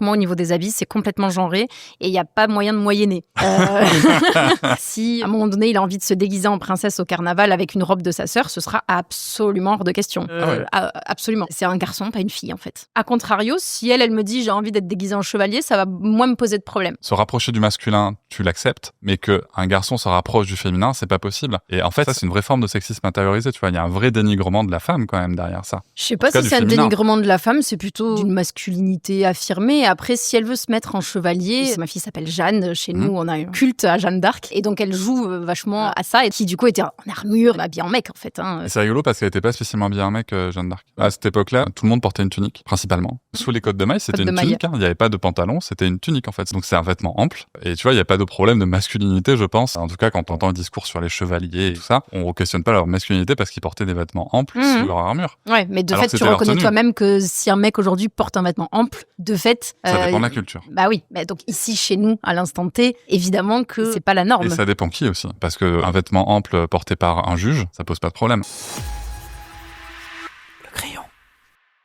Moi, au niveau des habits, c'est complètement genré et il n'y a pas moyen de moyenner. Si, à un moment donné, il a envie de se déguiser en princesse au carnaval avec une robe de sa sœur, ce sera absolument hors de question. Absolument. C'est un garçon, pas une fille, en fait. A contrario, si elle me dit j'ai envie d'être déguisée en chevalier, ça va, moi, me poser de problème. Se rapprocher du masculin, tu l'acceptes, mais qu'un garçon se rapproche du féminin, c'est pas possible. Et en fait, ça, c'est une vraie forme de sexisme intériorisé, tu vois. Il y a un vrai dénigrement de la femme, quand même, derrière ça. Je sais pas si c'est un dénigrement de la femme, c'est plutôt d'une masculinité affirmée. Après, si elle veut se mettre en chevalier, ma fille s'appelle Jeanne, chez nous, on a un culte à Jeanne d'Arc, et donc elle joue vachement à ça, et qui du coup était en armure, habillée en mec, en fait. Et c'est rigolo parce qu'elle était pas spécialement habillée en mec, Jeanne d'Arc. À cette époque-là, tout le monde portait une tunique, principalement. Sous les côtes de mailles, c'était une tunique, hein. Il n'y avait pas de pantalon, c'était une tunique, en fait. Donc c'est un vêtement ample, et tu vois, il n'y a pas de problème de masculinité, je pense. En tout cas, quand on entend un discours sur les chevaliers et tout ça, on ne questionne pas leur masculinité parce qu'ils portaient des vêtements amples sous leur armure. Ouais, mais de fait, tu reconnais toi-même que si un mec aujourd'hui porte un vêtement ample, de fait... Ça dépend de la culture. Bah oui, mais donc ici, chez nous, à l'instant T, évidemment que c'est pas la norme. Et ça dépend qui aussi, parce qu'un vêtement ample porté par un juge, ça pose pas de problème.